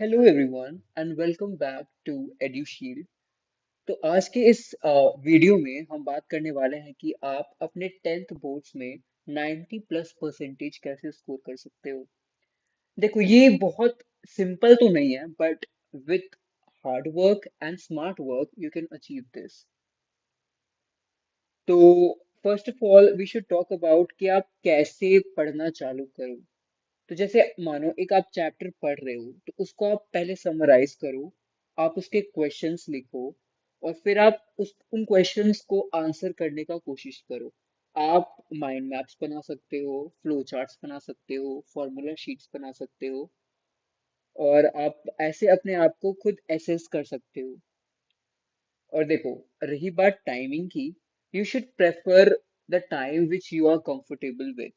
Hello everyone and welcome back to Edushield. तो आज के इस वीडियो में हम बात करने वाले हैं कि आप अपने 10th बोर्ड्स में 90 प्लस परसेंटेज कैसे स्कोर कर सकते हो। देखो, ये बहुत सिंपल तो नहीं है, but with hard work and smart work you can achieve this. तो first of all we should talk about कि आप कैसे पढ़ना चालू करो। तो जैसे मानो एक आप चैप्टर पढ़ रहे हो तो उसको आप पहले समराइज करो, आप उसके क्वेश्चंस लिखो और फिर आप उस उन क्वेश्चंस को आंसर करने का कोशिश करो। आप माइंड मैप्स बना सकते हो, फ्लो चार्ट्स बना सकते हो, फॉर्मूला शीट्स बना सकते हो और आप ऐसे अपने आप को खुद एसेस कर सकते हो। और देखो, रही बात टाइमिंग की, you should prefer the time which you are comfortable with.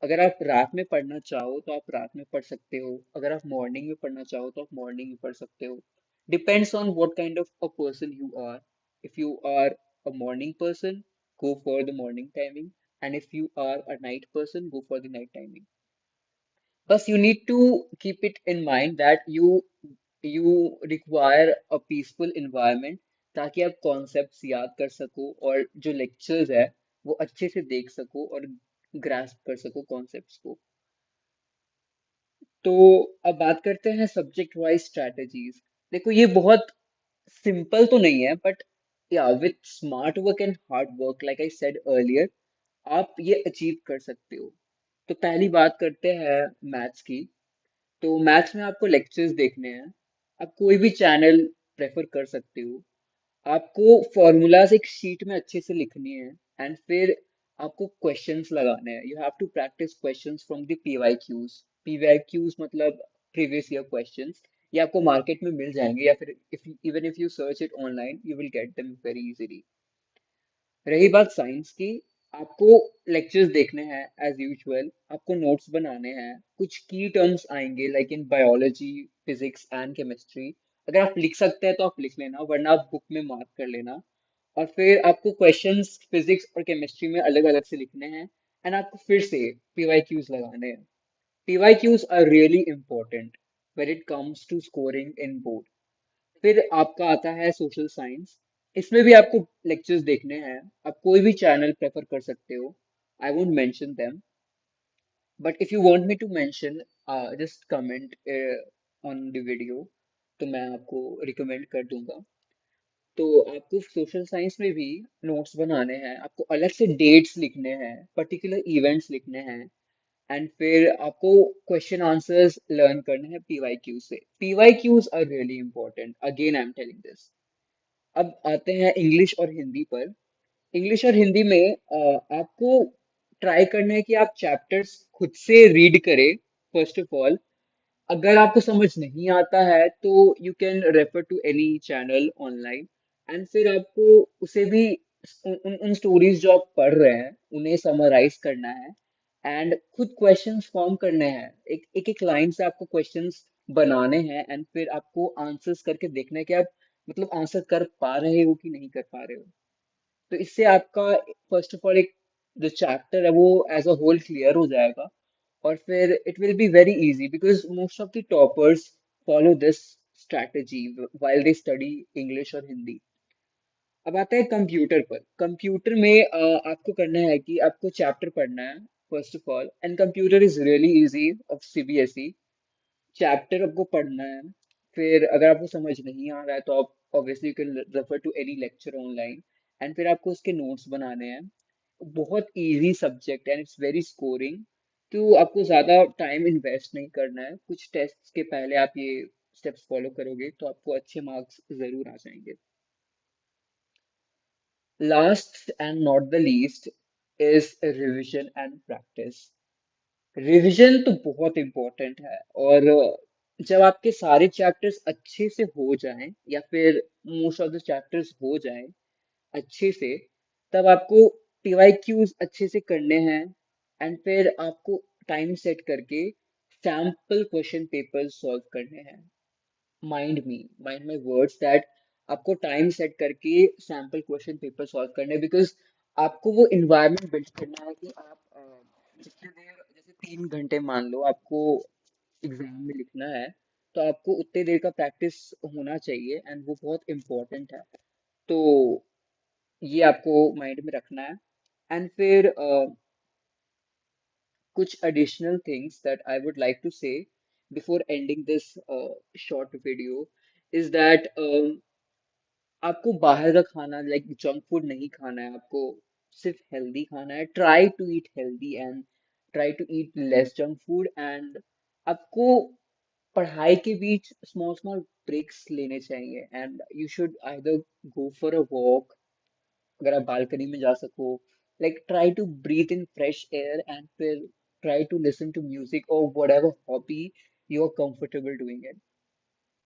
अगर आप रात में पढ़ना चाहो तो आप रात में पढ़ सकते हो, अगर आप मॉर्निंग में पढ़ना चाहो तो आप मॉर्निंग में पढ़ सकते हो। Depends on what kind of a person you are. If you are a morning person, go for the morning timing, and if you are a night person, go for the night timing. Plus, you need to keep it in mind that you require a peaceful environment ताकि आप concepts याद कर सको और जो lectures है वो अच्छे से देख सको और ग्रास्प कर सको कॉन्सेप्ट्स को। तो अब बात करते हैं सब्जेक्ट वाइज स्ट्रैटेजीज। देखो, ये बहुत सिंपल तो नहीं है, बट या with smart work and hard work, like I said earlier, आप ये अचीव कर सकते हो। तो पहली बात करते हैं मैथ्स की। तो मैथ्स में आपको लेक्चर्स देखने हैं। आप कोई भी चैनल प्रेफर कर सकते हो। आपको फॉर्मूलाज एक शीट में अच्छे से लिखनी है एंड फिर आपको क्वेश्चंस लगाने हैं। You have to practice questions from the PYQs. PYQs मतलब प्रीवियस ईयर क्वेश्चंस। ये आपको मार्केट में मिल जाएंगे या फिर if even if you search it online you will get them very easily. रही बात साइंस की, आपको लेक्चर्स देखने हैं एज यूजुअल, आपको नोट्स बनाने हैं। कुछ की टर्म्स आएंगे like in biology, physics and chemistry. अगर आप लिख सकते हैं तो आप लिख लेना, वरना आप बुक में मार्क कर लेना। और फिर आपको क्वेश्चंस फिजिक्स और केमिस्ट्री में अलग अलग से लिखने हैं एंड आपको फिर से पीवाईक्यूज लगाने हैं। PYQs are really important when it comes to scoring in board. फिर आपका आता है सोशल साइंस। इसमें भी आपको लेक्चर्स देखने हैं। आप कोई भी चैनल प्रेफर कर सकते हो। I won't mention them, but if you want me to mention, just comment on the video, तो मैं आपको रिकमेंड कर दूंगा। तो आपको सोशल साइंस में भी नोट्स बनाने हैं, आपको अलग से डेट्स लिखने हैं, पर्टिकुलर इवेंट्स लिखने हैं एंड फिर आपको क्वेश्चन आंसर्स लर्न करने हैं पीवाईक्यू से। PYQs are really important, again I am telling this. अब आते हैं इंग्लिश और हिंदी पर। इंग्लिश और हिंदी में आपको ट्राई करना है कि आप चैप्टर्स खुद से रीड करें फर्स्ट ऑफ ऑल। अगर आपको समझ नहीं आता है तो you can refer to any channel online and फिर आपको उसे भी उन स्टोरीज जो आप पढ़ रहे हैं उन्हें समराइज करना है एंड खुद क्वेश्चंस फॉर्म करने हैं। एक एक एक लाइन से आपको क्वेश्चंस बनाने हैं एंड फिर आपको आंसर्स करके देखना है कि आप मतलब आंसर कर पा रहे हो कि नहीं कर पा रहे हो। तो इससे आपका फर्स्ट ऑफ ऑल एक जो चैप्टर है वो एज अ होल क्लियर हो जाएगा और फिर it will be very easy because most of the toppers follow this strategy while they study English और हिंदी। अब आता है कंप्यूटर पर। कंप्यूटर में आपको करना है कि आपको चैप्टर पढ़ना है first of all, and computer is really easy of CBSE. Chapter आपको पढ़ना है, फिर अगर आपको समझ नहीं आ रहा है तो आप obviously you can refer to any lecture online and फिर आपको उसके नोट्स बनाने हैं। बहुत easy subject and it's very scoring. तो आपको ज़्यादा टाइम इन्वेस्ट नहीं करना है। कुछ टेस्ट के पहले आप ये स्टेप्स फॉलो करोगे तो आपको अच्छे मार्क्स ज़रूर आ जाएंगे। Last and not the least is revision and practice. Revision तो बहुत इम्पोर्टेंट है और जब आपके सारे चैप्टर्स अच्छे से हो जाएं या फिर मोस्ट ऑफ द चैप्टर्स हो जाएं अच्छे से, तब आपको पीवाईक्यूज अच्छे से करने हैं एंड फिर आपको टाइम सेट करके सैम्पल क्वेश्चन पेपर सॉल्व करने हैं। माइंड माई वर्ड्स दैट आपको टाइम सेट करके सैम्पल क्वेश्चन पेपर सॉल्व करने हैं बिकॉज आपको वो इन्वायरमेंट बिल्ड करना है कि आप जितने देर जैसे 3 घंटे मान लो आपको एग्जाम में लिखना है, तो आपको उतने देर का प्रैक्टिस होना चाहिए एंड वो बहुत इम्पोर्टेंट है। तो ये आपको माइंड में रखना है। एंड फिर कुछ additional things that I would like to say before ending this short video is that आपको बाहर का खाना लाइक जंक फूड नहीं खाना है, आपको सिर्फ हेल्दी खाना है। Try to eat healthy and try to eat less junk food. And आपको पढ़ाई के बीच स्मॉल स्मॉल ब्रेक्स लेने चाहिए and you should either go for a walk, अगर आप बालकनी में जा सको, like try to breathe in fresh air and फिर try to listen to music और whatever hobby you are comfortable doing it.